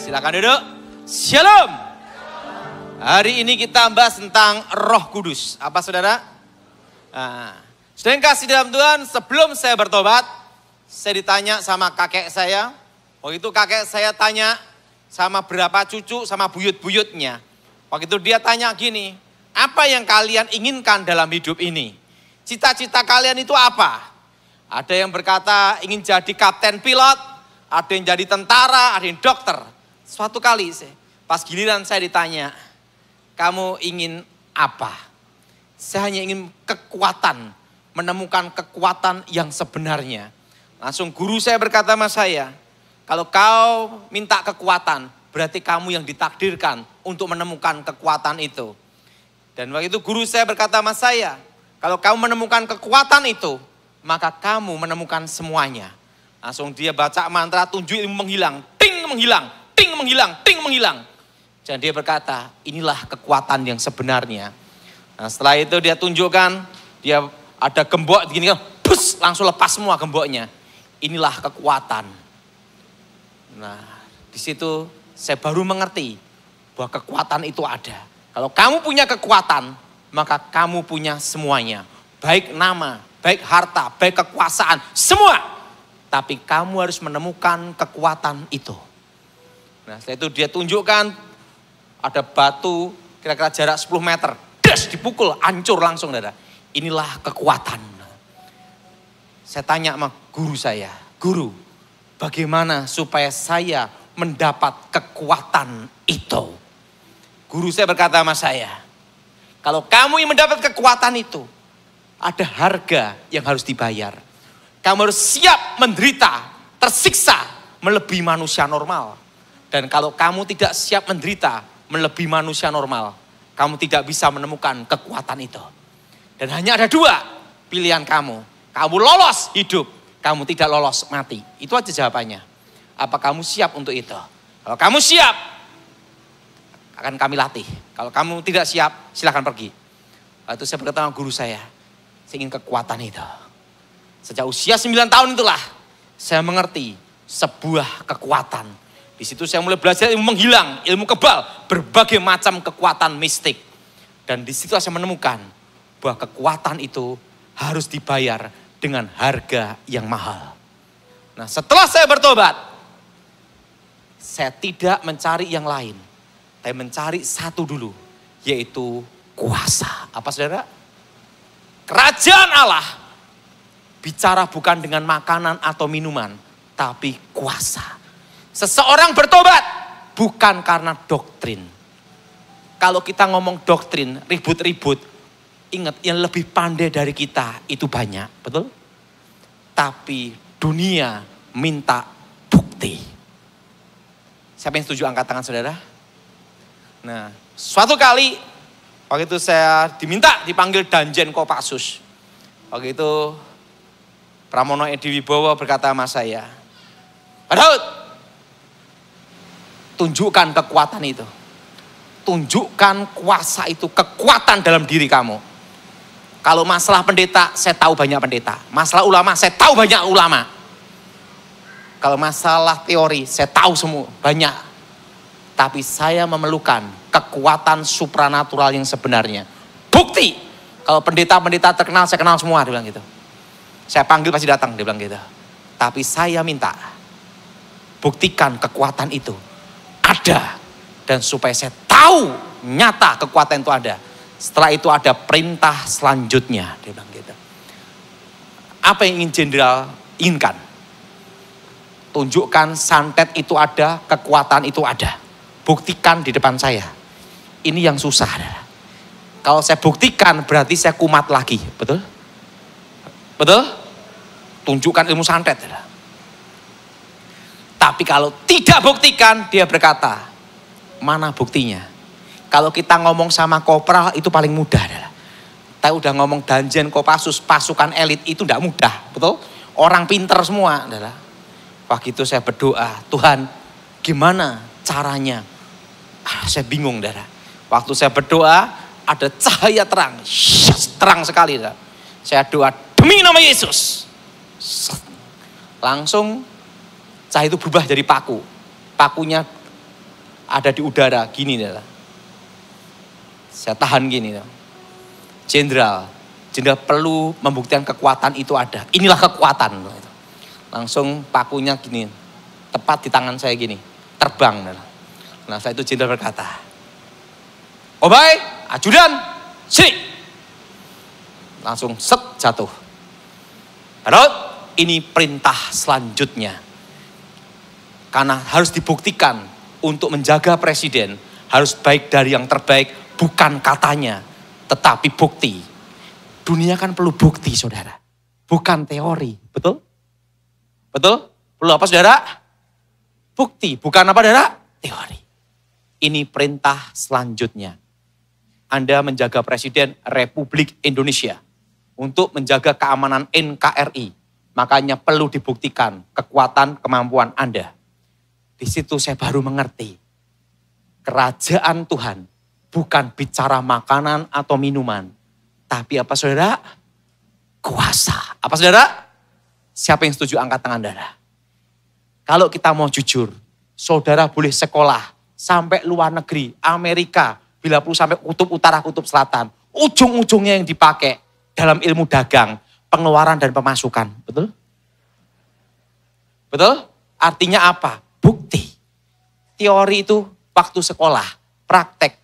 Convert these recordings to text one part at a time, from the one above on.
Silakan duduk. Shalom. Hari ini kita bahas tentang Roh Kudus. Apa saudara? Saudara yang kasih dalam Tuhan, sebelum saya bertobat, saya ditanya sama kakek saya. Waktu itu kakek saya tanya sama berapa cucu sama buyut-buyutnya. Waktu itu dia tanya gini, apa yang kalian inginkan dalam hidup ini? Cita-cita kalian itu apa? Ada yang berkata ingin jadi kapten pilot, ada yang jadi tentara, ada yang dokter. Suatu kali pas giliran saya ditanya, kamu ingin apa? Saya hanya ingin kekuatan, menemukan kekuatan yang sebenarnya. Langsung guru saya berkata sama saya, kalau kau minta kekuatan, berarti kamu yang ditakdirkan untuk menemukan kekuatan itu. Dan waktu itu guru saya berkata sama saya, kalau kamu menemukan kekuatan itu, maka kamu menemukan semuanya. Langsung dia baca mantra, tunjuk ilmu menghilang, ting menghilang, ting menghilang, ting menghilang. Dan dia berkata, inilah kekuatan yang sebenarnya. Nah setelah itu dia tunjukkan, dia ada gembok begini kan, bus, langsung lepas semua gemboknya. Inilah kekuatan. Nah di situ saya baru mengerti bahwa kekuatan itu ada. Kalau kamu punya kekuatan, maka kamu punya semuanya. Baik nama, baik harta, baik kekuasaan, semua. Tapi kamu harus menemukan kekuatan itu. Nah setelah itu dia tunjukkan ada batu kira-kira jarak 10 meter. Das dipukul, hancur langsung dada. Inilah kekuatan. Saya tanya sama guru saya, guru bagaimana supaya saya mendapat kekuatan itu? Guru saya berkata sama saya, kalau kamu yang mendapat kekuatan itu, ada harga yang harus dibayar. Kamu harus siap menderita, tersiksa, melebihi manusia normal. Dan kalau kamu tidak siap menderita, melebihi manusia normal, kamu tidak bisa menemukan kekuatan itu. Dan hanya ada dua pilihan kamu. Kamu lolos hidup, kamu tidak lolos mati. Itu aja jawabannya. Apa kamu siap untuk itu? Kalau kamu siap, akan kami latih. Kalau kamu tidak siap, silakan pergi. Lalu saya berkata sama guru saya ingin kekuatan itu. Sejak usia 9 tahun itulah saya mengerti sebuah kekuatan. Di situ saya mulai belajar ilmu menghilang, ilmu kebal, berbagai macam kekuatan mistik. Dan di situ saya menemukan bahwa kekuatan itu harus dibayar dengan harga yang mahal. Nah setelah saya bertobat, saya tidak mencari yang lain. Saya mencari satu dulu, yaitu kuasa. Apa saudara? Kerajaan Allah bicara bukan dengan makanan atau minuman, tapi kuasa. Seseorang bertobat bukan karena doktrin. Kalau kita ngomong doktrin, ribut-ribut, ingat yang lebih pandai dari kita itu banyak, betul? Tapi dunia minta bukti. Siapa yang setuju angkat tangan saudara? Nah, suatu kali waktu itu saya dipanggil Danjen Kopassus. Waktu itu Pramono Edi Wibowo berkata sama saya, Pak Daud, tunjukkan kekuatan itu. Tunjukkan kuasa itu, kekuatan dalam diri kamu. Kalau masalah pendeta, saya tahu banyak pendeta. Masalah ulama, saya tahu banyak ulama. Kalau masalah teori, saya tahu semua, banyak. Tapi saya memerlukan kekuatan supranatural yang sebenarnya. Bukti. Kalau pendeta-pendeta terkenal, saya kenal semua, dia bilang gitu. Saya panggil pasti datang, dia bilang gitu. Tapi saya minta, buktikan kekuatan itu ada. Dan supaya saya tahu nyata kekuatan itu ada. Setelah itu ada perintah selanjutnya, dia bilang gitu. Apa yang ingin jenderal inginkan? Tunjukkan santet itu ada, kekuatan itu ada. Buktikan di depan saya. Ini yang susah. Kalau saya buktikan berarti saya kumat lagi. Betul? Betul? Tunjukkan ilmu santet. Tapi kalau tidak buktikan, dia berkata, mana buktinya? Kalau kita ngomong sama kopral itu paling mudah. Tapi udah ngomong Danjen Kopassus, pasukan elit itu tidak mudah. Betul? Orang pinter semua. Waktu itu saya berdoa, Tuhan gimana caranya? Saya bingung. Waktu saya berdoa ada cahaya terang. Terang sekali. Saya doa demi nama Yesus. Langsung cahaya itu berubah jadi paku. Pakunya ada di udara, gini adalah. Saya tahan gini. Jenderal perlu membuktikan kekuatan itu ada. Inilah kekuatan. Langsung pakunya gini, tepat di tangan saya gini, terbang. Nah saya itu jenderal berkata, Obai, ajudan, sini. Langsung set jatuh. Padahal ini perintah selanjutnya. Karena harus dibuktikan untuk menjaga presiden harus baik dari yang terbaik, bukan katanya, tetapi bukti. Dunia kan perlu bukti, saudara. Bukan teori, betul? Betul? Perlu apa, saudara? Bukti, bukan apa, saudara? Teori. Ini perintah selanjutnya. Anda menjaga Presiden Republik Indonesia untuk menjaga keamanan NKRI. Makanya perlu dibuktikan kekuatan kemampuan Anda. Di situ saya baru mengerti. Kerajaan Tuhan bukan bicara makanan atau minuman. Tapi apa, saudara? Kuasa. Apa, saudara? Siapa yang setuju angkat tangan, saudara? Kalau kita mau jujur, saudara boleh sekolah sampai luar negeri, Amerika, bila perlu sampai kutub utara, kutub selatan. Ujung-ujungnya yang dipakai dalam ilmu dagang, pengeluaran dan pemasukan. Betul? Betul? Artinya apa? Bukti. Teori itu waktu sekolah, praktek,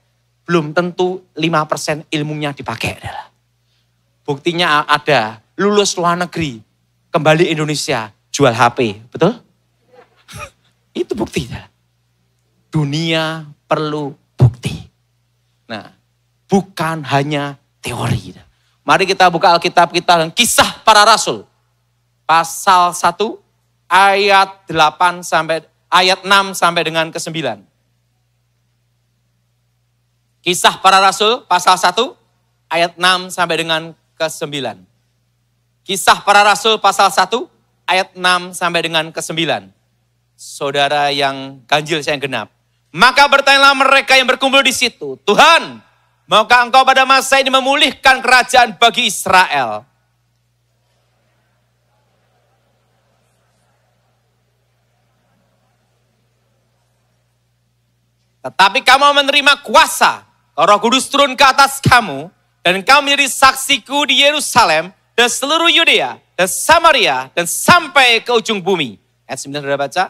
belum tentu 5% ilmunya dipakai. Buktinya ada, lulus luar negeri, kembali Indonesia, jual HP. Betul? Itu buktinya. Dunia perlu bukti. Nah, bukan hanya teori. Mari kita buka Alkitab kita dan Kisah Para Rasul. Pasal 1 ayat 6 sampai dengan ke-9. Kisah Para Rasul pasal 1 ayat 6 sampai dengan ke-9. Kisah Para Rasul pasal 1 ayat 6 sampai dengan ke-9. Saudara yang ganjil saya yang genap. Maka bertanyalah mereka yang berkumpul di situ, Tuhan, maukah engkau pada masa ini memulihkan kerajaan bagi Israel? Tetapi kamu menerima kuasa, Roh Kudus turun ke atas kamu, dan kamu menjadi saksiku di Yerusalem, dan seluruh Yudea, dan Samaria, dan sampai ke ujung bumi. Ayat 9 sudah baca?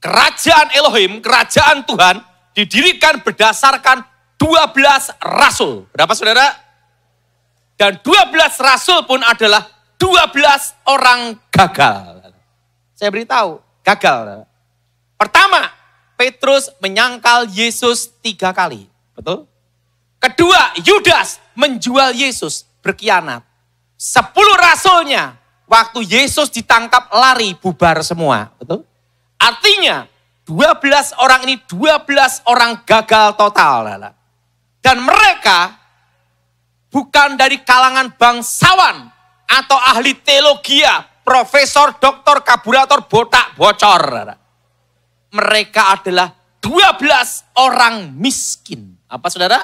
Kerajaan Elohim, kerajaan Tuhan, didirikan berdasarkan 12 rasul. Berapa, saudara? Dan 12 rasul pun adalah 12 orang gagal. Saya beritahu, gagal. Pertama, Petrus menyangkal Yesus 3 kali. Betul? Kedua, Yudas menjual Yesus, berkhianat. 10 rasulnya, waktu Yesus ditangkap lari, bubar semua. Betul? Artinya, 12 orang ini 12 orang gagal total. Dan mereka bukan dari kalangan bangsawan atau ahli teologi, profesor, doktor, kaburator, botak, bocor. Mereka adalah 12 orang miskin. Apa, saudara?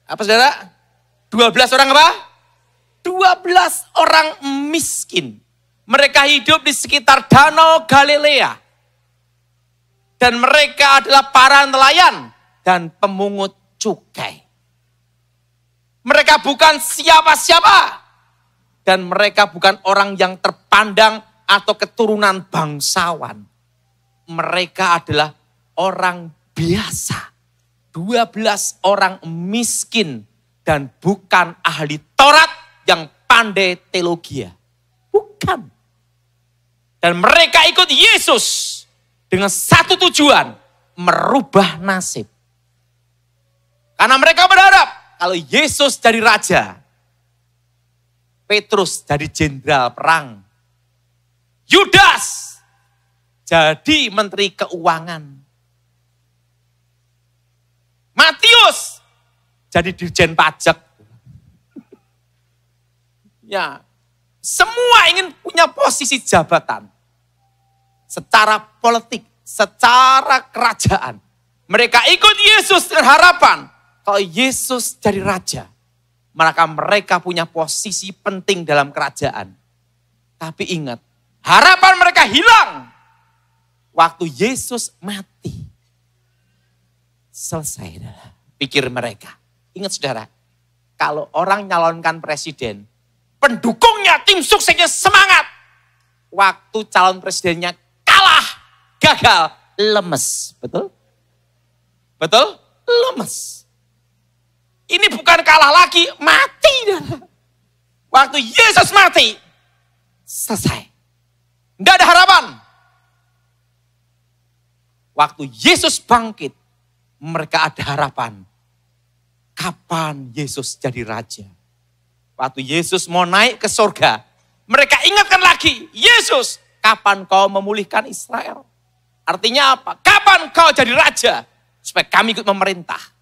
Apa, saudara? 12 orang apa? 12 orang miskin. Mereka hidup di sekitar Danau Galilea. Dan mereka adalah para nelayan dan pemungut cukai. Mereka bukan siapa-siapa. Dan mereka bukan orang yang terpandang atau keturunan bangsawan. Mereka adalah orang biasa. 12 orang miskin dan bukan ahli Taurat yang pandai teologi. Bukan. Dan mereka ikut Yesus dengan satu tujuan, merubah nasib. Karena mereka berharap kalau Yesus jadi raja, Petrus jadi jenderal perang, Yudas jadi menteri keuangan, Matius jadi dirjen pajak. Ya, semua ingin punya posisi jabatan. Secara politik, secara kerajaan. Mereka ikut Yesus dengan harapan. Kalau Yesus jadi raja, maka mereka punya posisi penting dalam kerajaan. Tapi ingat, harapan mereka hilang waktu Yesus mati. Selesai, pikir mereka. Ingat saudara, kalau orang nyalonkan presiden, pendukungnya, tim suksesnya semangat. Waktu calon presidennya kalah, gagal, lemes. Betul? Betul? Lemes. Ini bukan kalah lagi, mati. Waktu Yesus mati, selesai. Nggak ada harapan. Waktu Yesus bangkit, mereka ada harapan. Kapan Yesus jadi raja? Waktu Yesus mau naik ke surga, mereka ingatkan lagi, Yesus, kapan kau memulihkan Israel? Artinya apa? Kapan kau jadi raja? Supaya kami ikut memerintah.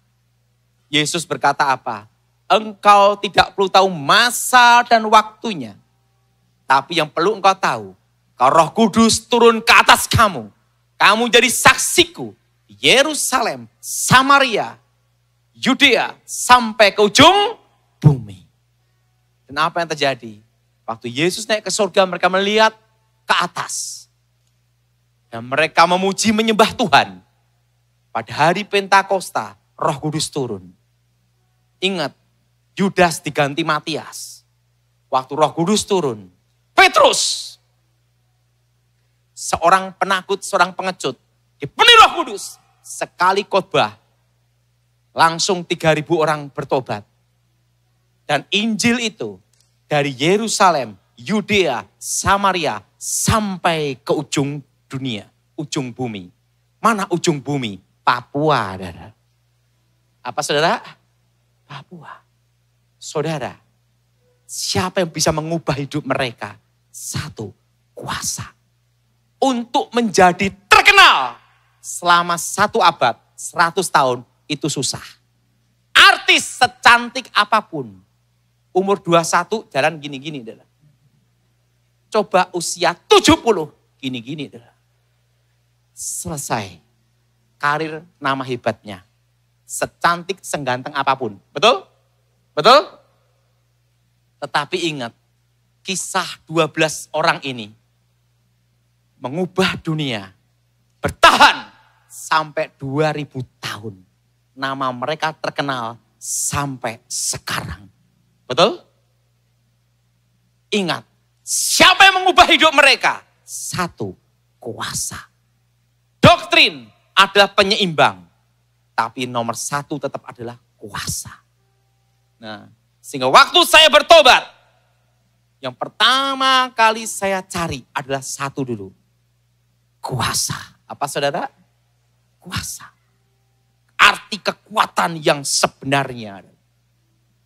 Yesus berkata apa? Engkau tidak perlu tahu masa dan waktunya. Tapi yang perlu engkau tahu, kalau Roh Kudus turun ke atas kamu, kamu jadi saksiku di Yerusalem, Samaria, Yudea, sampai ke ujung bumi. Dan apa yang terjadi? Waktu Yesus naik ke surga, mereka melihat ke atas. Dan mereka memuji menyembah Tuhan. Pada hari Pentakosta, Roh Kudus turun. Ingat, Yudas diganti Matias. Waktu Roh Kudus turun, Petrus, seorang penakut, seorang pengecut, dipenuhi Roh Kudus. Sekali khotbah, langsung 3.000 orang bertobat. Dan Injil itu dari Yerusalem, Yudea, Samaria, sampai ke ujung dunia, ujung bumi. Mana ujung bumi? Papua, saudara. Apa saudara? Papua. Saudara, siapa yang bisa mengubah hidup mereka? Satu, kuasa. Untuk menjadi terkenal selama 1 abad, 100 tahun, itu susah. Artis secantik apapun, umur 21 jalan gini-gini. Coba usia 70, gini-gini. Selesai. Karir nama hebatnya. Secantik, seganteng apapun. Betul? Betul? Tetapi ingat, kisah 12 orang ini mengubah dunia. Bertahan sampai 2000 tahun. Nama mereka terkenal sampai sekarang. Betul? Ingat, siapa yang mengubah hidup mereka? Satu, kuasa. Doktrin adalah penyeimbang. Tapi nomor 1 tetap adalah kuasa. Nah, sehingga waktu saya bertobat, yang pertama kali saya cari adalah 1 dulu. Kuasa. Apa saudara? Kuasa. Arti kekuatan yang sebenarnya.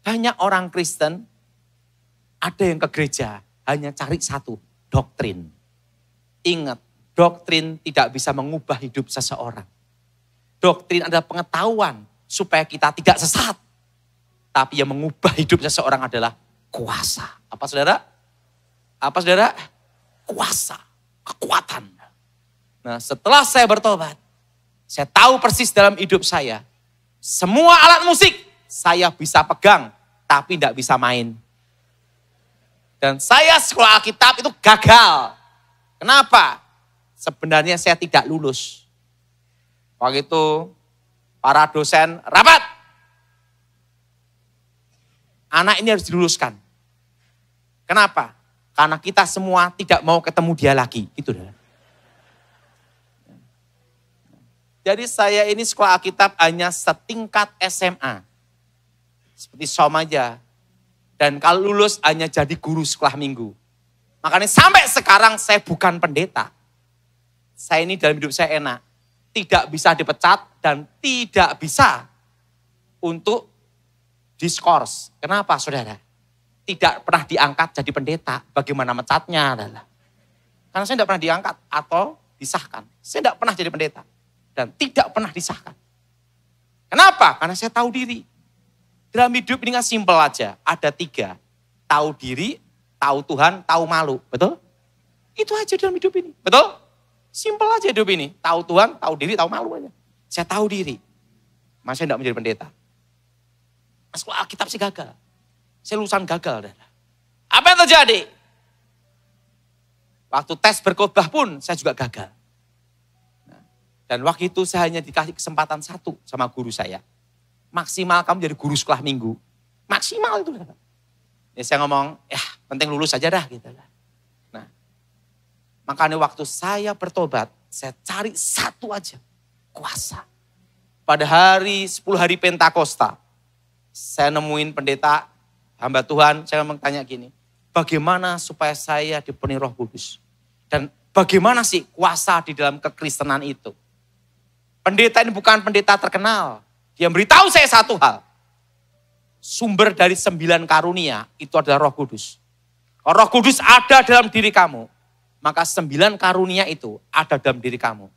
Banyak orang Kristen, ada yang ke gereja, hanya cari 1, doktrin. Ingat, doktrin tidak bisa mengubah hidup seseorang. Doktrin adalah pengetahuan supaya kita tidak sesat. Tapi yang mengubah hidup seseorang adalah kuasa. Apa saudara? Apa saudara? Kuasa, kekuatan. Nah, setelah saya bertobat, saya tahu persis dalam hidup saya, semua alat musik saya bisa pegang, tapi tidak bisa main. Dan saya sekolah Alkitab itu gagal. Kenapa? Sebenarnya saya tidak lulus. Waktu itu para dosen rapat. Anak ini harus diluluskan. Kenapa? Karena kita semua tidak mau ketemu dia lagi. Gitu. Jadi saya ini sekolah Alkitab hanya setingkat SMA. Seperti Som aja. Dan kalau lulus hanya jadi guru sekolah minggu. Makanya sampai sekarang saya bukan pendeta. Saya ini dalam hidup saya enak. Tidak bisa dipecat dan tidak bisa untuk diskors. Kenapa saudara? Tidak pernah diangkat jadi pendeta. Bagaimana mecatnya adalah. Karena saya tidak pernah diangkat atau disahkan. Saya tidak pernah jadi pendeta. Dan tidak pernah disahkan. Kenapa? Karena saya tahu diri. Dalam hidup ini kan simpel aja. Ada 3. Tahu diri, tahu Tuhan, tahu malu. Betul? Itu aja dalam hidup ini. Betul? Simpel aja hidup ini. Tahu Tuhan, tahu diri, tahu malu aja. Saya tahu diri. Maka saya tidak menjadi pendeta. Sekolah Alkitab sih gagal. Saya lulusan gagal. Apa yang terjadi? Waktu tes berkhotbah pun saya juga gagal. Dan waktu itu saya hanya dikasih kesempatan satu sama guru saya. Maksimal kamu jadi guru sekolah minggu. Maksimal itu. Ya saya ngomong, ya penting lulus aja dah. Gitu. Nah, makanya waktu saya bertobat, saya cari satu aja. Kuasa. Pada hari 10 hari Pentakosta, saya nemuin pendeta, hamba Tuhan, saya tanya gini, bagaimana supaya saya dipenuhi Roh Kudus? Dan bagaimana sih kuasa di dalam kekristenan itu? Pendeta ini bukan pendeta terkenal. Dia beritahu saya satu hal. Sumber dari 9 karunia itu adalah Roh Kudus. Kalau Roh Kudus ada dalam diri kamu, maka 9 karunia itu ada dalam diri kamu.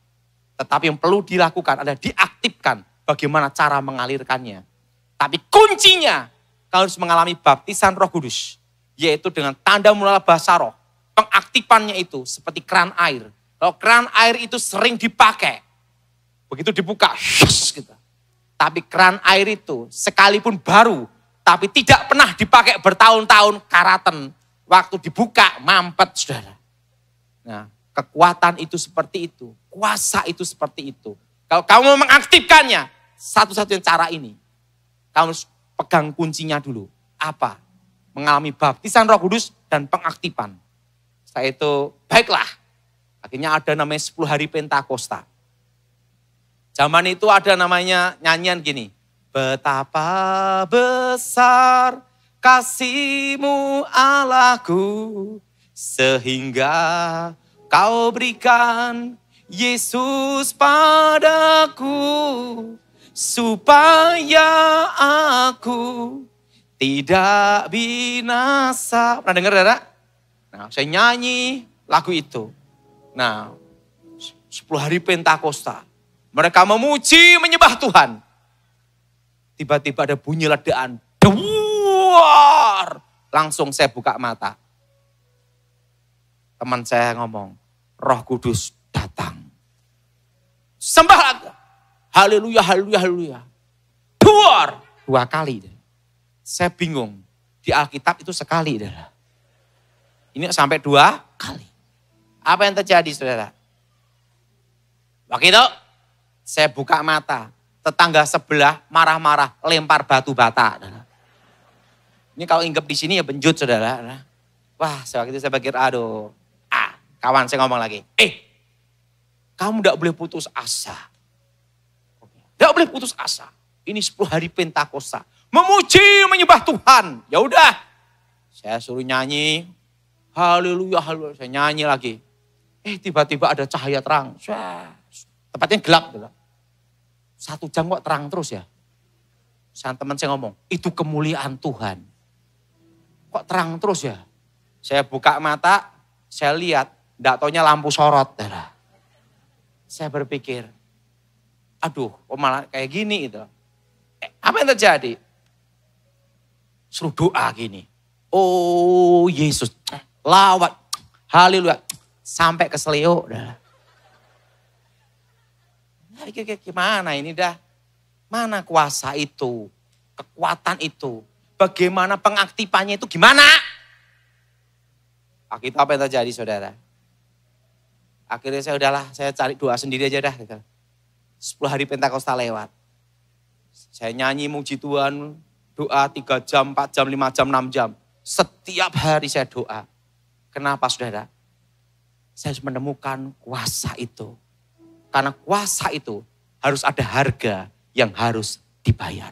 Tetapi yang perlu dilakukan adalah diaktifkan bagaimana cara mengalirkannya. Tapi kuncinya, kamu harus mengalami baptisan Roh Kudus. Yaitu dengan tanda mula bahasa roh. Pengaktifannya itu seperti keran air. Kalau keran air itu sering dipakai. Begitu dibuka, gitu. Tapi keran air itu sekalipun baru, tapi tidak pernah dipakai bertahun-tahun, karaten. Waktu dibuka, mampet, saudara. Nah, kekuatan itu seperti itu. Kuasa itu seperti itu. Kalau kamu mengaktifkannya, satu-satunya cara ini. Kamu harus pegang kuncinya dulu. Apa? Mengalami baptisan Roh Kudus dan pengaktifan. Setelah itu, baiklah. Akhirnya ada namanya 10 hari Pentakosta. Zaman itu ada namanya nyanyian gini. Betapa besar kasih-Mu Allahku, sehingga Kau berikan Yesus padaku, supaya aku tidak binasa. Pernah dengar, saudara? Nah, saya nyanyi lagu itu. Nah, 10 hari Pentakosta. Mereka memuji, menyembah Tuhan. Tiba-tiba ada bunyi ledakan. Duar! Langsung saya buka mata. Teman saya ngomong, Roh Kudus datang. Sembah lagi. Haleluya, haleluya, haleluya. Duar! 2 kali. Saya bingung. Di Alkitab itu sekali. Ini sampai 2 kali. Apa yang terjadi, saudara? Waktu itu, saya buka mata. Tetangga sebelah marah-marah, lempar batu bata. Ini kalau inggep di sini ya benjut, saudara. Wah, waktu itu saya pikir, aduh. Kawan saya ngomong lagi. Kamu tidak boleh putus asa. Tidak boleh putus asa. Ini 10 hari Pentakosta. Memuji, menyembah Tuhan. Ya udah. Saya suruh nyanyi. Haleluya, haleluya. Saya nyanyi lagi. Tiba-tiba ada cahaya terang. Tempatnya gelap. 1 jam kok terang terus ya. Teman saya ngomong, itu kemuliaan Tuhan. Kok terang terus ya? Saya buka mata, saya lihat, enggak taunya lampu sorot. Saya berpikir, aduh, kok malah kayak gini itu. Apa yang terjadi? Suruh doa gini. Oh Yesus, lawat, haleluya, sampai ke seleo. Gimana ini dah? Mana kuasa itu? Kekuatan itu? Bagaimana pengaktifannya itu gimana? Akhirnya apa yang terjadi, saudara? Akhirnya saya cari doa sendiri aja dah. 10 hari Pentakosta lewat. Saya nyanyi muji Tuhan, doa 3 jam, 4 jam, 5 jam, 6 jam. Setiap hari saya doa. Kenapa, saudara? Saya harus menemukan kuasa itu. Karena kuasa itu harus ada harga yang harus dibayar.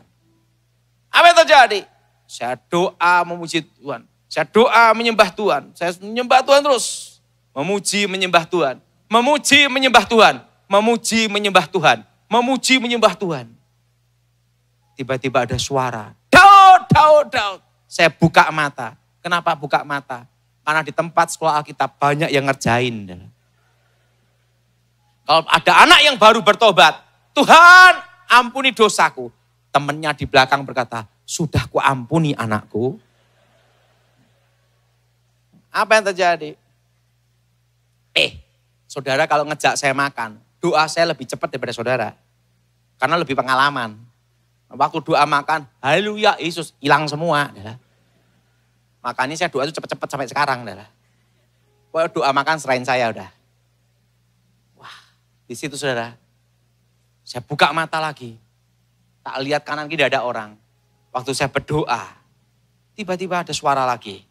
Apa yang terjadi? Saya doa memuji Tuhan. Saya doa menyembah Tuhan. Saya menyembah Tuhan terus. Memuji menyembah Tuhan. Memuji menyembah Tuhan. Memuji menyembah Tuhan. Memuji menyembah Tuhan. Tiba-tiba ada suara. Daud, Daud, Daud. Saya buka mata. Kenapa buka mata? Karena di tempat sekolah Alkitab banyak yang ngerjain. Kalau ada anak yang baru bertobat, Tuhan ampuni dosaku. Temennya di belakang berkata, sudah ku ampuni anakku. Apa yang terjadi? Saudara kalau ngejak saya makan, doa saya lebih cepat daripada saudara. Karena lebih pengalaman. Waktu doa makan, haleluya Yesus, hilang semua. Makanya saya doa itu cepet-cepet sampai sekarang. Pokoknya doa makan serahin saya udah. Wah, di situ saudara. Saya buka mata lagi. Tak lihat kanan kiri ada orang. Waktu saya berdoa, tiba-tiba ada suara lagi.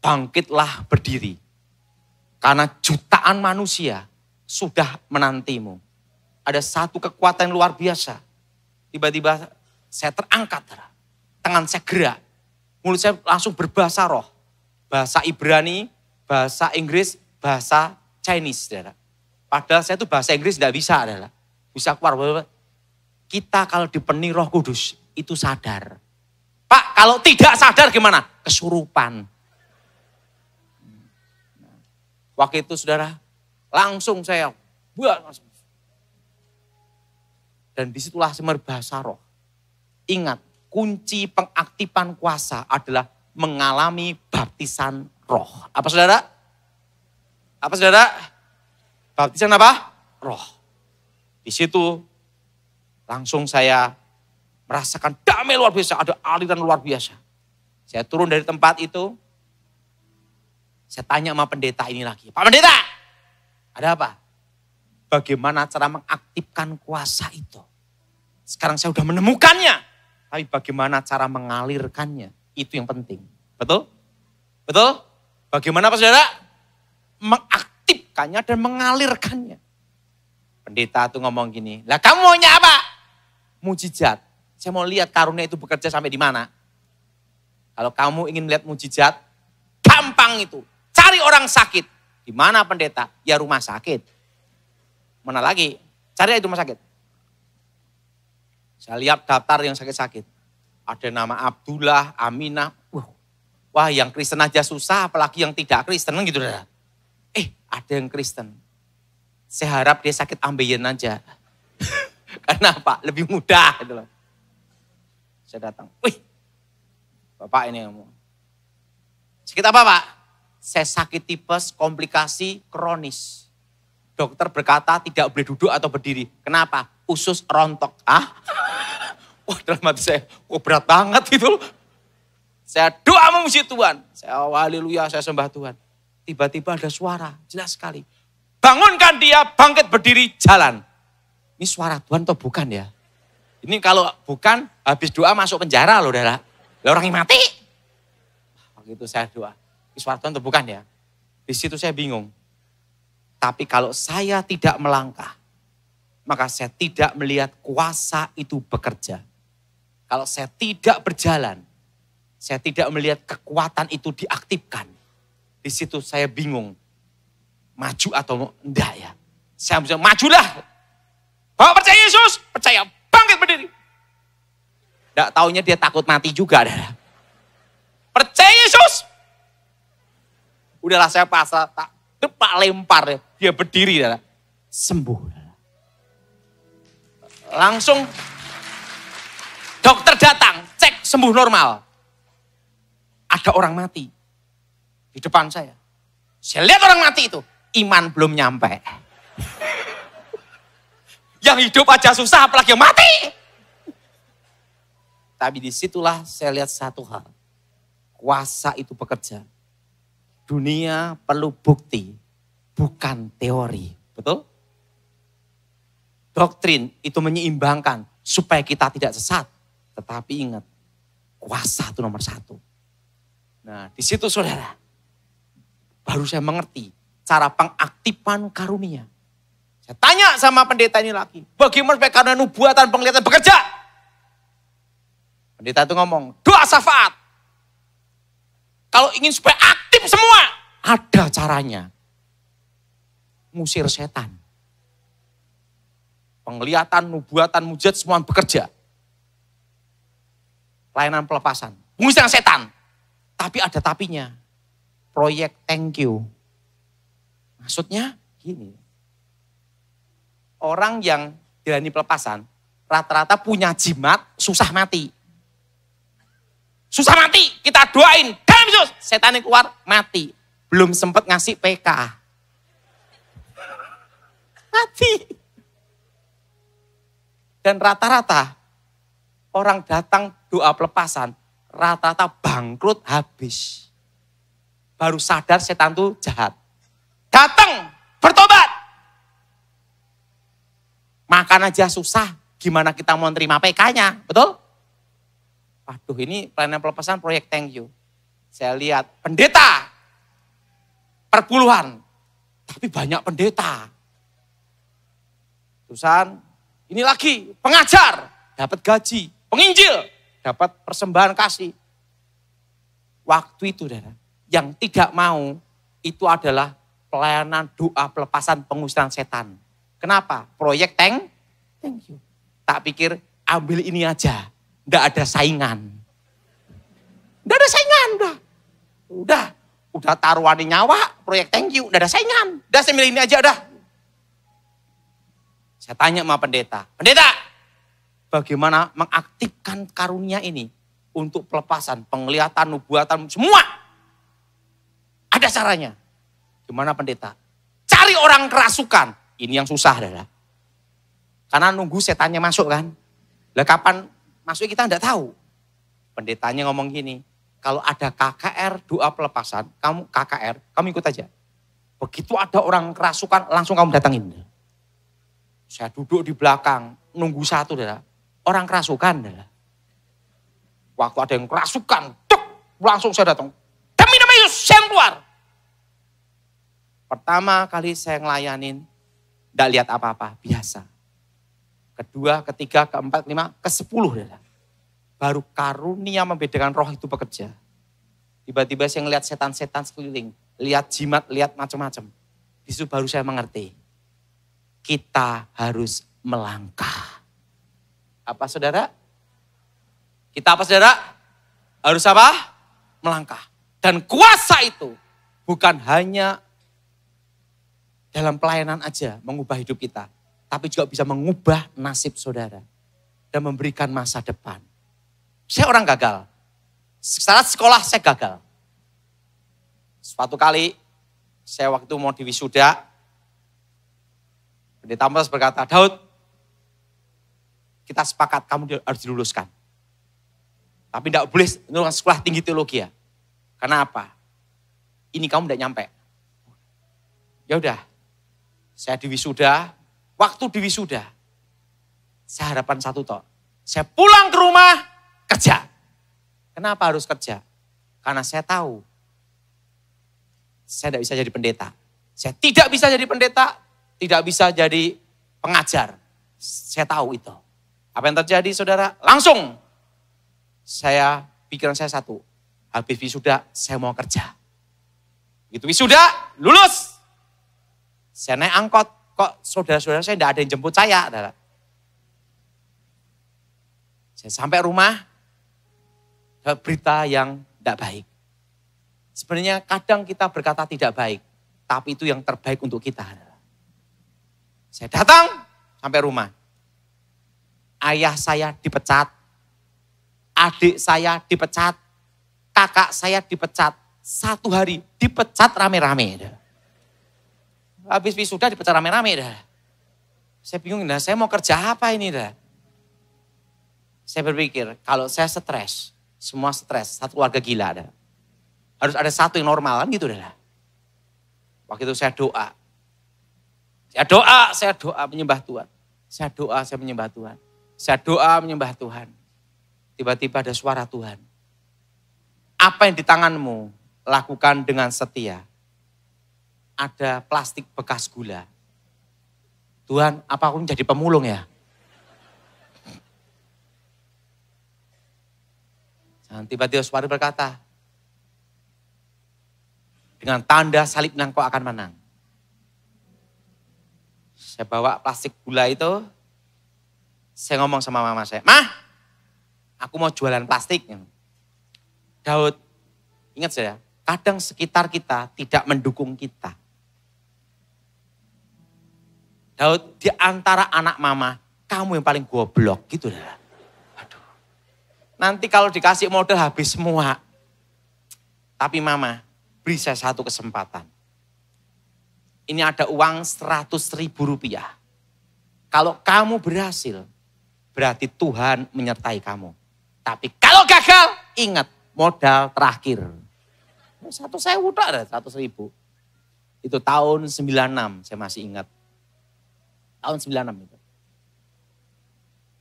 Bangkitlah berdiri. Karena jutaan manusia sudah menantimu. Ada satu kekuatan luar biasa. Tiba-tiba saya terangkat. Tangan saya gerak. Mulut saya langsung berbahasa roh. Bahasa Ibrani, bahasa Inggris, bahasa Chinese. Saudara. Padahal saya itu bahasa Inggris tidak bisa. Saudara. Bisa keluar. Kita kalau dipenuhi Roh Kudus itu sadar. Pak, kalau tidak sadar gimana? Kesurupan. Waktu itu saudara, langsung saya dan disitulah saya berbahasa roh. Ingat, kunci pengaktifan kuasa adalah mengalami baptisan roh. Apa saudara? Apa saudara? Baptisan apa? Roh. Di situ langsung saya merasakan damai luar biasa, ada aliran luar biasa. Saya turun dari tempat itu, saya tanya sama pendeta ini lagi. Pak pendeta, ada apa? Bagaimana cara mengaktifkan kuasa itu? Sekarang saya sudah menemukannya. Tapi bagaimana cara mengalirkannya? Itu yang penting. Betul? Betul? Bagaimana Pak Saudara? Mengaktifkannya dan mengalirkannya. Pendeta itu ngomong gini, lah kamu maunya apa? Mujizat. Saya mau lihat karunia itu bekerja sampai di mana. Kalau kamu ingin melihat mujizat, gampang itu. Cari orang sakit. Di mana pendeta? Ya rumah sakit. Mana lagi? Cari itu rumah sakit. Saya lihat daftar yang sakit-sakit. Ada nama Abdullah, Aminah. Wah yang Kristen aja susah, apalagi yang tidak Kristen gitu. Ada yang Kristen. Saya harap dia sakit ambeien aja. Karena apa? Lebih mudah gitu loh. Saya datang. Bapak ini ngomong. Sakit apa Pak? Saya sakit tipes, komplikasi, kronis. Dokter berkata tidak boleh duduk atau berdiri. Kenapa? Usus rontok. Wah dalam hati saya, berat banget gitu loh. Saya doa memuji Tuhan. Saya haleluya, saya sembah Tuhan. Tiba-tiba ada suara, jelas sekali. Bangunkan dia, bangkit berdiri, jalan. Ini suara Tuhan atau bukan ya? Ini kalau bukan, habis doa masuk penjara loh, saudara. Lah orang yang mati. Waktu itu saya doa. Ini suara Tuhan atau bukan ya? Di situ saya bingung. Tapi kalau saya tidak melangkah, maka saya tidak melihat kuasa itu bekerja. Kalau saya tidak berjalan, saya tidak melihat kekuatan itu diaktifkan. Di situ saya bingung. Maju atau enggak ya? Saya bisa majulah. Bapak percaya Yesus? Percaya. Bangkit berdiri. Enggak taunya dia takut mati juga. Percaya Yesus? Udahlah saya pasrah. Tak lempar. Dia berdiri. Sembuh. Langsung dokter datang. Cek sembuh normal. Ada orang mati. Di depan saya. Saya lihat orang mati itu. Iman belum nyampe. Yang hidup aja susah, apalagi yang mati. Tapi disitulah saya lihat satu hal. Kuasa itu bekerja. Dunia perlu bukti, bukan teori. Betul? Doktrin itu menyeimbangkan supaya kita tidak sesat. Tetapi ingat, kuasa itu nomor satu. Nah, di situ saudara, baru saya mengerti cara pengaktifan karunia. Saya tanya sama pendeta ini lagi, bagaimana supaya karena nubuatan penglihatan bekerja? Pendeta itu ngomong, doa syafaat. Kalau ingin supaya aktif semua, ada caranya. Ngusir setan. Penglihatan, nubuatan, mujizat semua bekerja. Pelayanan pelepasan. Mengusir setan. Tapi ada tapinya. Proyek thank you. Maksudnya gini. Orang yang jalani pelepasan, rata-rata punya jimat, susah mati. Susah mati, kita doain. Dalam Yesus, setannya keluar, mati. Belum sempat ngasih PK. Mati. Dan rata-rata orang datang doa pelepasan, rata-rata bangkrut habis. Baru sadar setan itu jahat. Datang, bertobat. Makan aja susah, gimana kita mau terima PK-nya, betul? Waduh, ini pelayanan pelepasan proyek thank you. Saya lihat pendeta, perpuluhan, tapi banyak pendeta. Terusan, ini lagi pengajar, dapat gaji, penginjil, dapat persembahan kasih. Waktu itu, yang tidak mau itu adalah pelayanan doa pelepasan pengusiran setan. Kenapa? Proyek thank you. Tak pikir ambil ini aja, enggak ada saingan. Enggak ada saingan, udah taruhan nyawa, proyek thank you, udah ada saingan. Udah saya milih ini aja, udah. Saya tanya sama pendeta, bagaimana mengaktifkan karunia ini untuk pelepasan, penglihatan, nubuatan, semua. Ada caranya. Gimana pendeta? Cari orang kerasukan. Ini yang susah adalah. Karena nunggu setannya masuk kan. Lah kapan masuk kita enggak tahu. Pendetanya ngomong gini, kalau ada KKR doa pelepasan, kamu KKR, kamu ikut aja. Begitu ada orang kerasukan, langsung kamu datangin. Saya duduk di belakang, nunggu satu adalah orang kerasukan adalah. Waktu ada yang kerasukan, tuk, langsung saya datang. Demi nama Yesus, saya keluar. Pertama kali saya ngelayanin, enggak lihat apa-apa, biasa. Kedua, ketiga, keempat, kelima, ke-10 adalah. Baru karunia membedakan roh itu bekerja. Tiba-tiba saya ngelihat setan-setan sekeliling, lihat jimat, lihat macam-macam. Di situ baru saya mengerti. Kita harus melangkah. Apa saudara? Kita apa saudara? Harus apa? Melangkah. Dan kuasa itu bukan hanya dalam pelayanan aja mengubah hidup kita. Tapi juga bisa mengubah nasib saudara. Dan memberikan masa depan. Saya orang gagal. Secara sekolah saya gagal. Suatu kali saya waktu mau diwisuda. Pendeta Amos berkata, Daud, kita sepakat kamu harus diluluskan. Tapi tidak boleh lulusan sekolah tinggi teologi ya. Karena apa? Ini kamu tidak nyampe. Ya udah, saya diwisuda. Waktu diwisuda, saya harapan satu toh. Saya pulang ke rumah, kerja. Kenapa harus kerja? Karena saya tahu, saya tidak bisa jadi pendeta. Saya tidak bisa jadi pendeta, tidak bisa jadi pengajar. Saya tahu itu. Apa yang terjadi saudara? Langsung, pikiran saya satu. Habis wisuda, saya mau kerja. Begitu wisuda, lulus. Saya naik angkot. Kok saudara-saudara saya tidak ada yang jemput saya. Adalah. Saya sampai rumah, dapat berita yang tidak baik. Sebenarnya kadang kita berkata tidak baik, tapi itu yang terbaik untuk kita. Saya datang sampai rumah. Ayah saya dipecat, adik saya dipecat, kakak saya dipecat. 1 hari dipecat rame-rame. Habis wisuda dipecat rame-rame dah. Saya bingung, saya mau kerja apa ini dah. Saya berpikir, kalau saya stres, semua stres, satu keluarga gila dah. Harus ada satu yang normal kan gitu dah. Waktu itu saya doa. Saya doa menyembah Tuhan. Saya doa, saya menyembah Tuhan. Saya doa menyembah Tuhan. Tiba-tiba ada suara Tuhan. Apa yang di tanganmu, lakukan dengan setia. Ada plastik bekas gula. Tuhan, apa aku menjadi pemulung ya? Dan tiba-tiba suara berkata, dengan tanda salib engkau akan menang. Saya bawa plastik gula itu, saya ngomong sama mama saya, "Mah, aku mau jualan plastik." Daud, ingat saya, kadang sekitar kita tidak mendukung kita. Daud, di antara anak mama, kamu yang paling goblok gitu dah. Aduh. Nanti kalau dikasih modal habis semua. Tapi mama, beri saya satu kesempatan. Ini ada uang 100.000 rupiah. Kalau kamu berhasil, berarti Tuhan menyertai kamu. Tapi kalau gagal, ingat modal terakhir. 1.000 tak ada, 100.000. Itu tahun 96, saya masih ingat. Tahun 96 itu.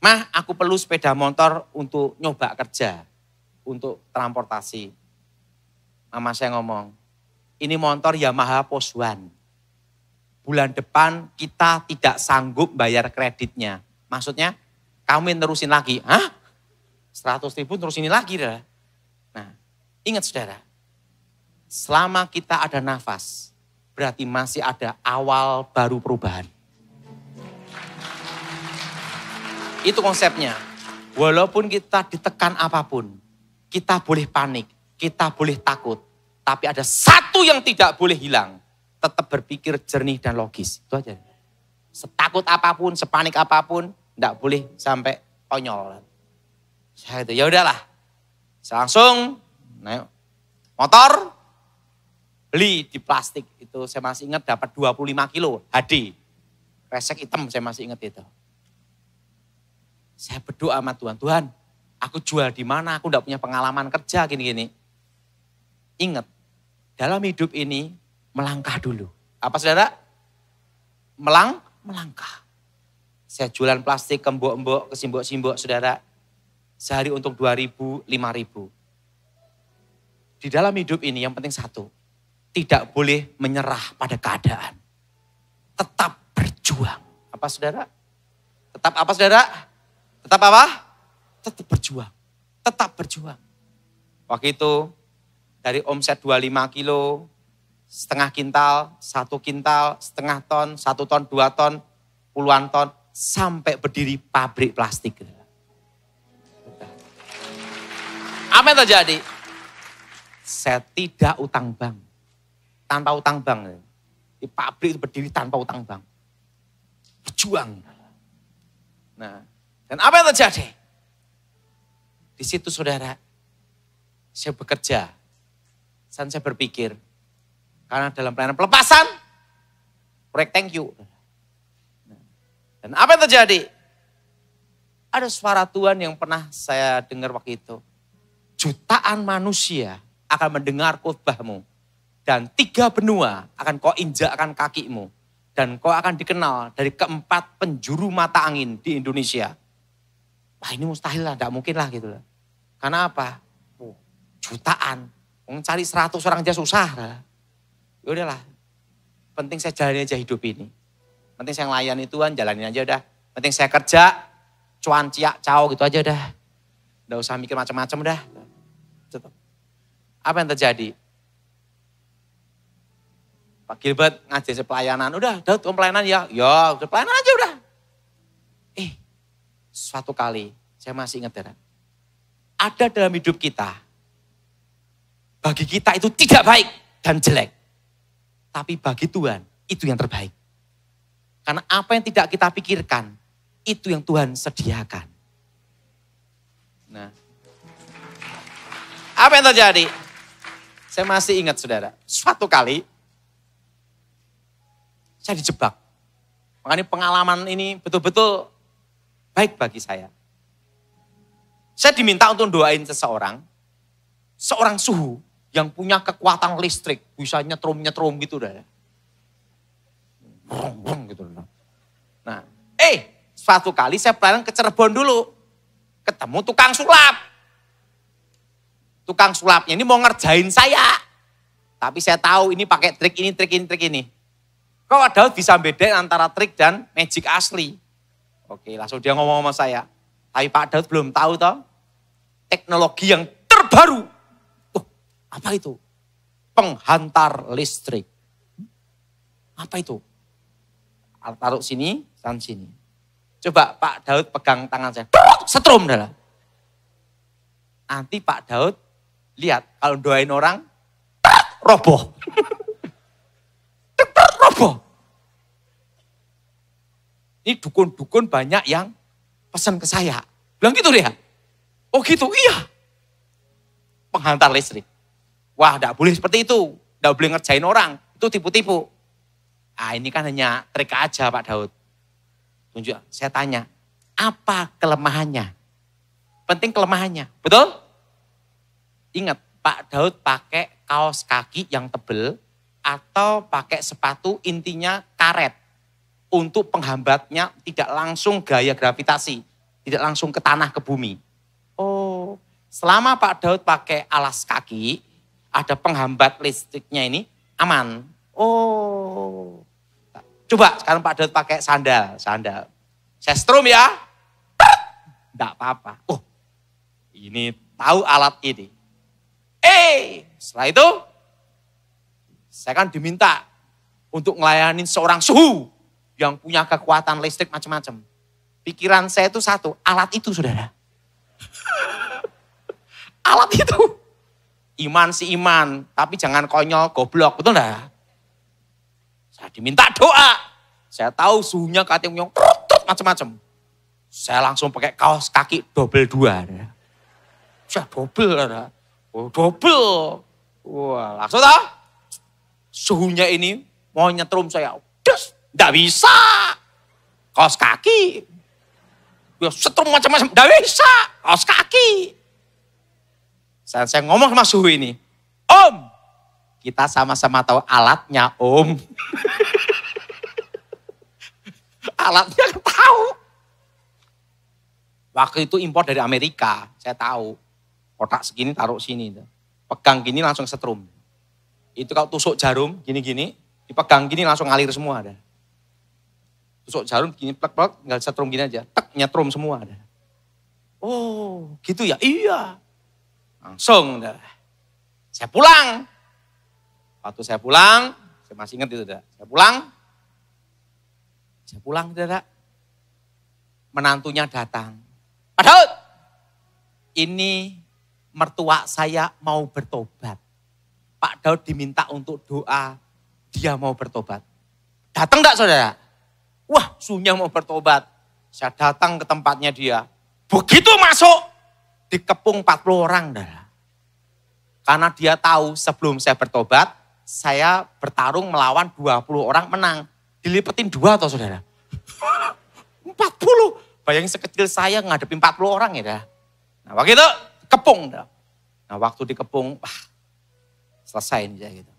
Mah, aku perlu sepeda motor untuk nyoba kerja. Untuk transportasi. Mama saya ngomong, ini motor Yamaha Poswan. Bulan depan kita tidak sanggup bayar kreditnya. Maksudnya, kamu yang terusin lagi. Hah? 100.000 terusin lagi dah. Nah, ingat saudara. Selama kita ada nafas, berarti masih ada awal baru perubahan. Itu konsepnya. Walaupun kita ditekan apapun, kita boleh panik, kita boleh takut. Tapi ada satu yang tidak boleh hilang. Tetap berpikir jernih dan logis. Itu aja. Setakut apapun, sepanik apapun, tidak boleh sampai konyol. Saya itu, ya udahlah. Saya langsung naik motor, beli di plastik. Itu saya masih ingat dapat 25 kilo HD. Kresek hitam saya masih ingat itu. Saya berdoa sama Tuhan, Tuhan aku jual di mana, aku tidak punya pengalaman kerja gini-gini. Ingat, dalam hidup ini melangkah dulu. Apa saudara? Melangkah. Saya jualan plastik ke mbok-mbok, ke simbok-simbok saudara. Sehari untuk 2.000, 5.000. Di dalam hidup ini yang penting satu. Tidak boleh menyerah pada keadaan. Tetap berjuang. Apa saudara? Tetap apa saudara? Tetap apa? Tetap berjuang. Tetap berjuang. Waktu itu dari omset 25 kilo, setengah kintal, 1 kintal, setengah ton, 1 ton, 2 ton, puluhan ton, sampai berdiri pabrik plastik. Apa yang terjadi? Saya tidak utang bank. Tanpa utang bank. Di pabrik itu berdiri tanpa utang bank. Berjuang. Nah, dan apa yang terjadi? Di situ saudara, saya bekerja. Dan saya berpikir, karena dalam pelayanan pelepasan, proyek thank you. Dan apa yang terjadi? Ada suara Tuhan yang pernah saya dengar waktu itu. Jutaan manusia akan mendengar khotbahmu. Dan 3 benua akan kau injakkan kakimu. Dan kau akan dikenal dari keempat penjuru mata angin di Indonesia. Wah ini mustahil lah, tidak mungkin lah gitu lah. Karena apa? Jutaan. Mencari 100 orang aja susah lah. Ya udahlah. Penting saya jalani aja hidup ini. Penting saya melayani Tuhan, jalanin aja udah. Penting saya kerja, cuan ciak cao gitu aja udah. Nggak usah mikir macam-macam udah. Apa yang terjadi? Pak Gilbert ngajari pelayanan, udah Daud kamu pelayanan ya? Ya udah pelayanan aja udah. Suatu kali, saya masih ingat ya. Ada dalam hidup kita, bagi kita itu tidak baik dan jelek. Tapi bagi Tuhan, itu yang terbaik. Karena apa yang tidak kita pikirkan, itu yang Tuhan sediakan. Nah, apa yang terjadi? Saya masih ingat saudara, suatu kali, saya dijebak. Makanya pengalaman ini betul-betul baik bagi saya. Saya diminta untuk doain seseorang suhu yang punya kekuatan listrik, bisa nyetrum-nyetrum gitu dah. Gitu. Nah, suatu kali saya pelayanan ke Cirebon dulu. Ketemu tukang sulap. Tukang sulapnya ini mau ngerjain saya. Tapi saya tahu ini pakai trik ini. Kok Daud bisa bedain antara trik dan magic asli? Oke, langsung dia ngomong sama saya. Tapi Pak Daud belum tahu toh. Teknologi yang terbaru. Apa itu? Penghantar listrik. Apa itu? Taruh sini, dan sini. Coba Pak Daud pegang tangan saya. Setrum dah. Nanti Pak Daud lihat kalau doain orang, roboh. Roboh. Ini dukun-dukun banyak yang pesan ke saya. Bilang gitu deh. Oh gitu, iya. Penghantar listrik. Wah, enggak boleh seperti itu. Enggak boleh ngerjain orang. Itu tipu-tipu. Ini kan hanya trik aja Pak Daud. Tunjuk, saya tanya, apa kelemahannya? Penting kelemahannya, betul? Ingat, Pak Daud pakai kaos kaki yang tebel atau pakai sepatu intinya karet untuk penghambatnya tidak langsung gaya gravitasi, tidak langsung ke tanah, ke bumi. Oh, selama Pak Daud pakai alas kaki, ada penghambat listriknya ini aman. Oh, coba sekarang Pak Daud pakai sandal. Saya strum ya, enggak apa-apa. Oh, ini tahu alat ini. Setelah itu, saya kan diminta untuk melayani seorang suhu yang punya kekuatan listrik macam-macam. Pikiran saya itu satu, alat itu saudara. Alat itu. Iman si iman, tapi jangan konyol, goblok, betul enggak? Saya diminta doa. Saya tahu suhunya katanya macam-macam. Saya langsung pakai kaos kaki double 2. Saya double, saudara. Oh, double. Wah, langsung tahu. Suhunya ini mau nyetrum saya. Enggak bisa. Kaos kaki. Ya setrum macam-macam. Enggak bisa. Kaos kaki. Saya ngomong sama suhu ini. Om, kita sama-sama tahu alatnya, Om. Alatnya tahu. Waktu itu impor dari Amerika, saya tahu. Kotak segini taruh sini. Pegang gini langsung setrum. Itu kalau tusuk jarum gini-gini, dipegang gini langsung ngalir semua ada. Tusuk jarum gini plek-plek, tinggal setrum gini aja. Tek, nyetrum semua ada. Oh, gitu ya? Iya. Langsung. Saya pulang. Waktu saya pulang, saya masih ingat itu. Saya pulang, saudara. Menantunya datang. Pak Daud, ini mertua saya mau bertobat. Pak Daud diminta untuk doa, dia mau bertobat. Datang enggak saudara? Wah, suhunya mau bertobat. Saya datang ke tempatnya dia. Begitu masuk, dikepung 40 orang. Saudara. Karena dia tahu sebelum saya bertobat, saya bertarung melawan 20 orang menang. Dilipetin 2 atau saudara? 40. Bayangin sekecil saya ngadepin 40 orang ya. Dah. Nah waktu itu kepung. Dah. Nah waktu dikepung, selesai nih saya gitu.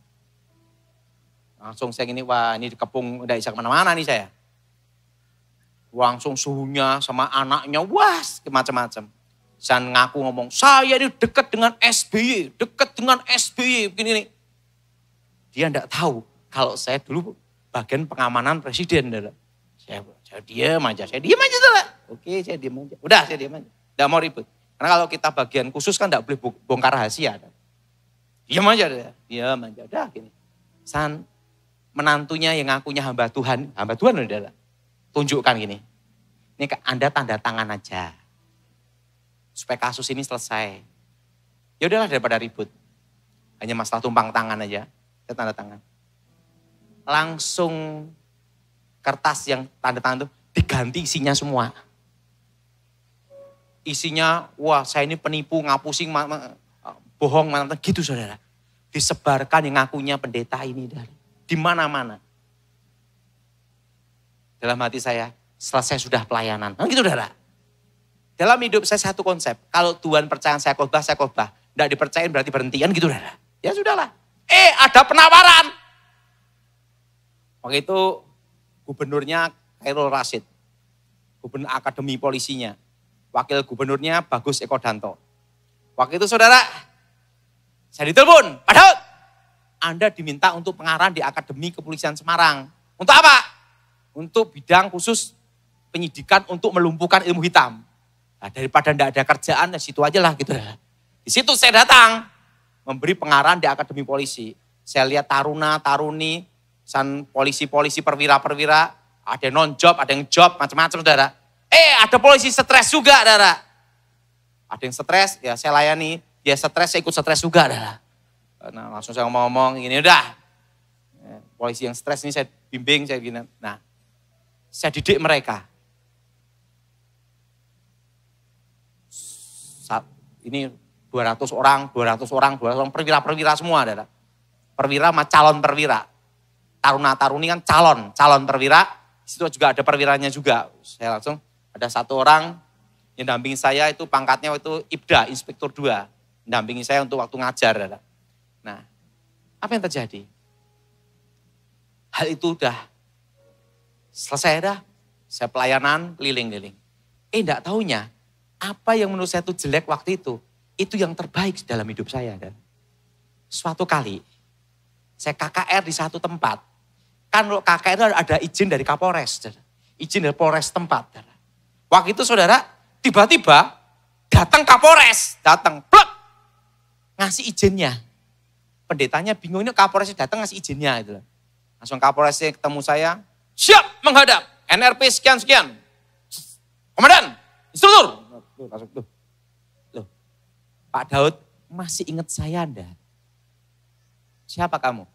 Langsung saya gini, wah ini dikepung udah bisa kemana-mana nih saya. Langsung suhunya sama anaknya, wah macam-macam. Saya ngaku ngomong, saya ini dekat dengan SBY, begini nih. Dia enggak tahu kalau saya dulu bagian pengamanan presiden. Saya diam aja. Oke, saya diam aja. Udah, saya diam aja. Enggak mau ribut. Karena kalau kita bagian khusus kan enggak boleh bongkar rahasia. Diam aja. Udah gini. San, menantunya yang ngakunya hamba Tuhan udah tunjukkan gini. Ini Anda tanda tangan aja. Supaya kasus ini selesai. Ya udahlah daripada ribut. Hanya masalah tumpang tangan aja. Saya tanda tangan. Langsung kertas yang tanda tangan itu diganti isinya semua. Isinya, wah saya ini penipu, ngapusing, bohong, gitu saudara. Disebarkan yang ngakunya pendeta ini. Di mana-mana. Dalam hati saya, selesai sudah pelayanan. Nah, gitu saudara. Dalam hidup saya satu konsep. Kalau Tuhan percaya saya khotbah. Tidak dipercayain berarti berhentian gitu saudara. Ya sudahlah. Ada penawaran. Waktu itu gubernurnya Khairul Rasyid. Gubernur akademi polisinya. Wakil gubernurnya Bagus Eko Danto. Waktu itu saudara, saya ditelepon, Pak Daud, Anda diminta untuk pengarahan di Akademi Kepolisian Semarang. Untuk apa? Untuk bidang khusus penyidikan untuk melumpuhkan ilmu hitam. Nah, daripada tidak ada kerjaan, ya situ aja lah gitu. Di situ saya datang, memberi pengarahan di Akademi Polisi. Saya lihat taruna-taruni, polisi-polisi perwira-perwira, ada yang non-job, ada yang job, macam-macam saudara. Ada polisi stres juga, saudara. Ada yang stres, ya saya layani. Dia stres, saya ikut stres juga, saudara. Nah, langsung saya ngomong, gini udah. Polisi yang stres ini saya bimbing, saya gini. Nah, saya didik mereka. Ini 200 orang, perwira-perwira semua, saudara. Perwira sama calon perwira. Taruna-taruni kan calon perwira. Di situ juga ada perwiranya juga. Saya langsung, ada satu orang yang dampingi saya itu pangkatnya itu IPDA, Inspektur 2. mendampingi saya untuk waktu ngajar. Saudara. Nah, apa yang terjadi? Hal itu udah selesai dah. Saya pelayanan keliling-keliling. Enggak taunya, apa yang menurut saya itu jelek waktu itu yang terbaik dalam hidup saya. Dan suatu kali, saya KKR di satu tempat. Kan kalau KKR ada izin dari Kapolres. Saudara. Izin dari Polres tempat. Saudara. Waktu itu saudara, tiba-tiba datang Kapolres. Datang, plek, ngasih izinnya. Pendetanya bingung, ini Kapolresnya datang ngasih izinnya. Gitu. Langsung Kapolresnya ketemu saya, siap menghadap. NRP sekian-sekian. Komandan, instruktur. Loh, Pak Daud masih ingat saya enggak? Siapa kamu?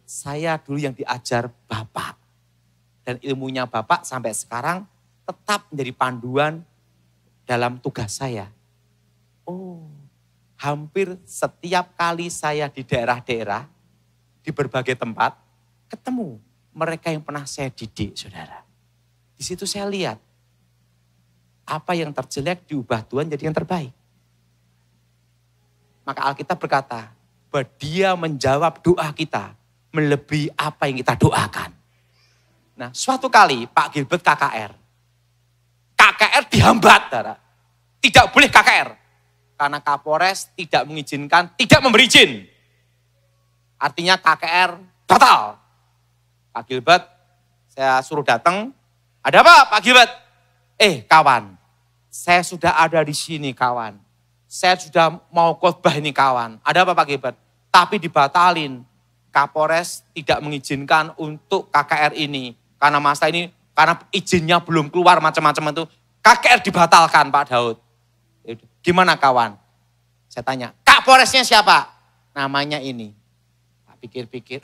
Saya dulu yang diajar Bapak. Dan ilmunya Bapak sampai sekarang tetap menjadi panduan dalam tugas saya. Oh, hampir setiap kali saya di daerah-daerah, di berbagai tempat, ketemu mereka yang pernah saya didik, saudara. Di situ saya lihat, apa yang terjelek diubah Tuhan jadi yang terbaik. Maka Alkitab berkata, bahwa Dia menjawab doa kita melebihi apa yang kita doakan. Nah, suatu kali Pak Gilbert KKR dihambat, saudara. Tidak boleh KKR. Karena Kapolres tidak mengizinkan, tidak memberi izin. Artinya KKR batal. Pak Gilbert, saya suruh datang. Ada apa Pak Gilbert? Kawan, saya sudah ada di sini kawan. Saya sudah mau khotbah ini kawan. Ada apa Pak Gilbert? Tapi dibatalin. Kapolres tidak mengizinkan untuk KKR ini. Karena masa ini, karena izinnya belum keluar macam-macam itu. KKR dibatalkan Pak Daud. Gimana kawan? Saya tanya, Kapolresnya siapa? Namanya ini. Pak pikir-pikir,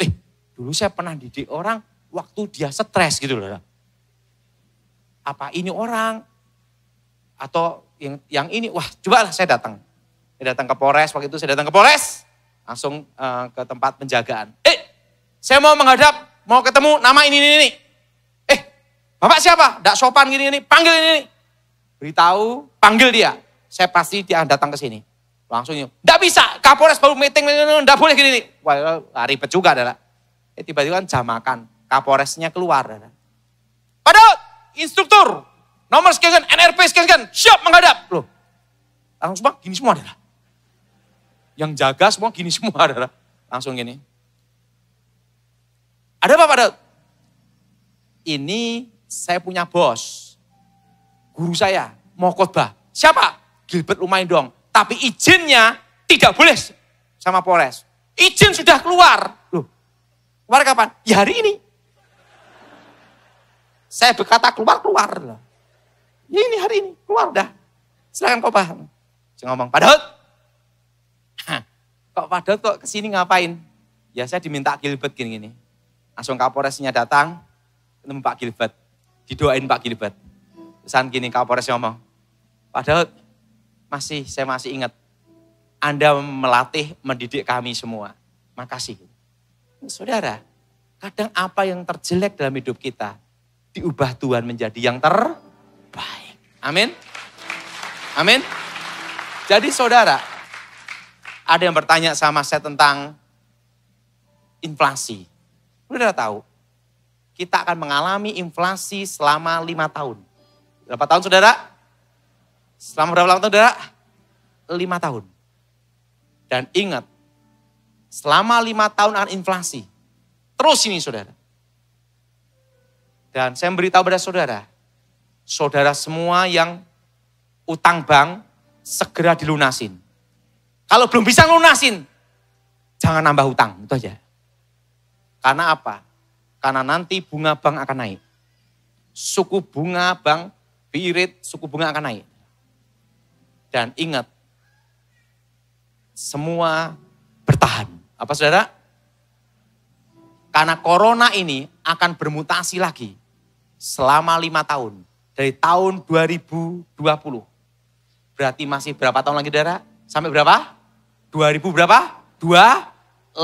dulu saya pernah didik orang waktu dia stres gitu loh. Apa ini orang? Atau yang ini? Wah, cobalah saya datang. Saya datang ke Polres, waktu itu saya datang ke Polres. Langsung ke tempat penjagaan. Saya mau menghadap, mau ketemu nama ini. Bapak siapa? Nggak sopan gini, panggil ini. Beritahu, panggil dia. Saya pasti dia datang ke sini. Langsung, nggak bisa, Kapolres baru meeting, nggak boleh gini. Wah, ribet juga, adalah. Tiba-tiba kan jam makan, Kapolresnya keluar. Pak Daud, instruktur, nomor sekian, NRP sekian, siap menghadap. Loh, langsung semua gini semua, adalah. Yang jaga semua gini semua, adalah. Langsung gini. Ada apa Pak Daud? Ini saya punya bos. Guru saya mau khotbah. Siapa? Gilbert lumayan dong. Tapi izinnya tidak boleh sama Polres. Izin sudah keluar. Loh, keluar kapan? Ya hari ini. Saya berkata keluar. Ya ini hari ini, keluar dah. Silakan khotbah. Saya ngomong, Pak Daud. Kok Pak Daud kok kesini ngapain? Ya saya diminta Gilbert gini. Langsung Kapolresnya datang, ketemu Pak Gilbert. Didoain Pak Gilbert. Terusan gini Kapolresnya ngomong, Pak Daud, saya masih ingat. Anda melatih, mendidik kami semua. Makasih. Saudara, kadang apa yang terjelek dalam hidup kita, diubah Tuhan menjadi yang terbaik. Amin. Amin. Jadi saudara, ada yang bertanya sama saya tentang inflasi. Saudara tahu, kita akan mengalami inflasi selama 5 tahun. Berapa tahun saudara? Selama berapa lama saudara? 5 tahun. Dan ingat, selama 5 tahun akan inflasi. Terus ini saudara. Dan saya memberitahu pada saudara, saudara semua yang utang bank segera dilunasin. Kalau belum bisa lunasin, jangan nambah utang, itu aja. Karena apa? Karena nanti bunga bank akan naik. Suku bunga bank, BI rate, suku bunga akan naik. Dan ingat, semua bertahan. Apa saudara? Karena corona ini akan bermutasi lagi selama 5 tahun. Dari tahun 2020. Berarti masih berapa tahun lagi saudara? Sampai berapa? 2000 berapa? 25.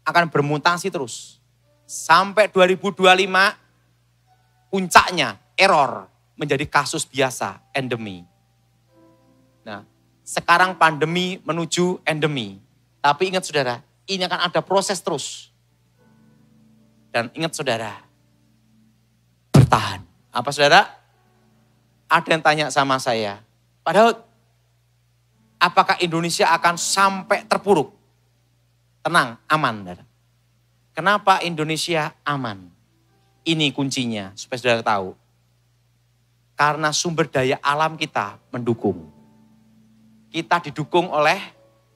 Akan bermutasi terus. Sampai 2025 puncaknya error menjadi kasus biasa, endemi. Nah, Sekarang pandemi menuju endemi. Tapi ingat saudara, ini akan ada proses terus. Dan ingat saudara, bertahan. Apa saudara? Ada yang tanya sama saya, Pak Daud, apakah Indonesia akan sampai terpuruk? Tenang, aman. Saudara. Kenapa Indonesia aman? Ini kuncinya, supaya saudara tahu. Karena sumber daya alam kita mendukung. Kita didukung oleh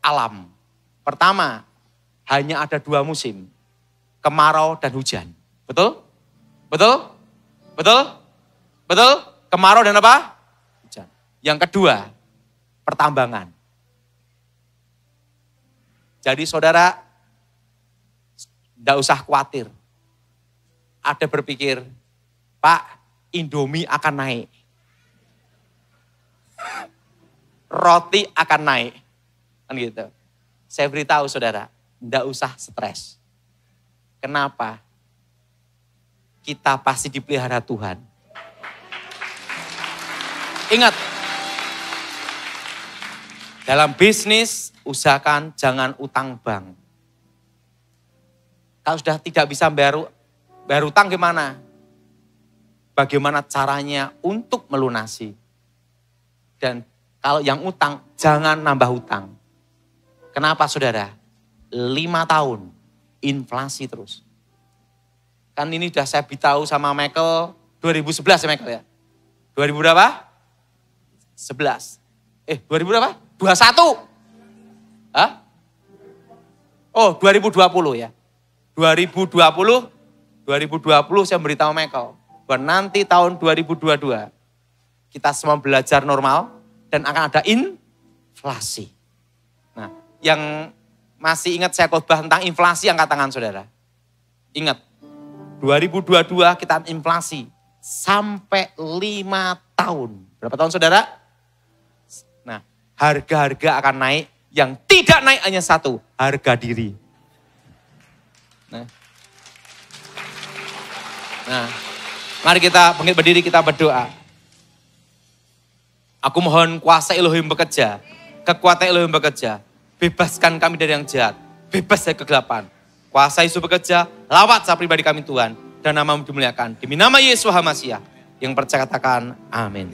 alam. Pertama, hanya ada 2 musim. Kemarau dan hujan. Betul? Betul? Betul? Betul? Kemarau dan apa? Hujan. Yang kedua, pertambangan. Jadi saudara, tidak usah khawatir. Ada berpikir, Pak, Indomie akan naik. Roti akan naik. Kan gitu. Saya beritahu saudara, tidak usah stres. Kenapa? Kita pasti dipelihara Tuhan. Ingat, dalam bisnis usahakan jangan utang bank. Kalau sudah tidak bisa bayar utang gimana? Bagaimana caranya untuk melunasi? Dan kalau yang utang, jangan nambah utang. Kenapa saudara? 5 tahun inflasi terus. Kan ini sudah saya beritahu sama Michael 2011 ya Michael ya. 2000 berapa? 11. 2000 berapa? 21. Hah? Oh 2020 ya. 2020 saya beritahu Michael. Bahwa nanti tahun 2022 kita semua belajar normal dan akan ada inflasi. Nah yang masih ingat saya khotbah tentang inflasi angkat tangan saudara. Ingat 2022 kita inflasi sampai 5 tahun. Berapa tahun saudara? Nah, harga-harga akan naik. Yang tidak naik hanya satu, harga diri. Nah, mari kita bangkit berdiri, kita berdoa. Aku mohon kuasa Elohim bekerja, kekuatan Elohim bekerja. Bebaskan kami dari yang jahat, bebas dari kegelapan. Kuasa Yesus bekerja, lawat saya pribadi kami Tuhan. Dan namamu dimuliakan. Demi nama Yesus HaMasiah. Yang percaya katakan amin.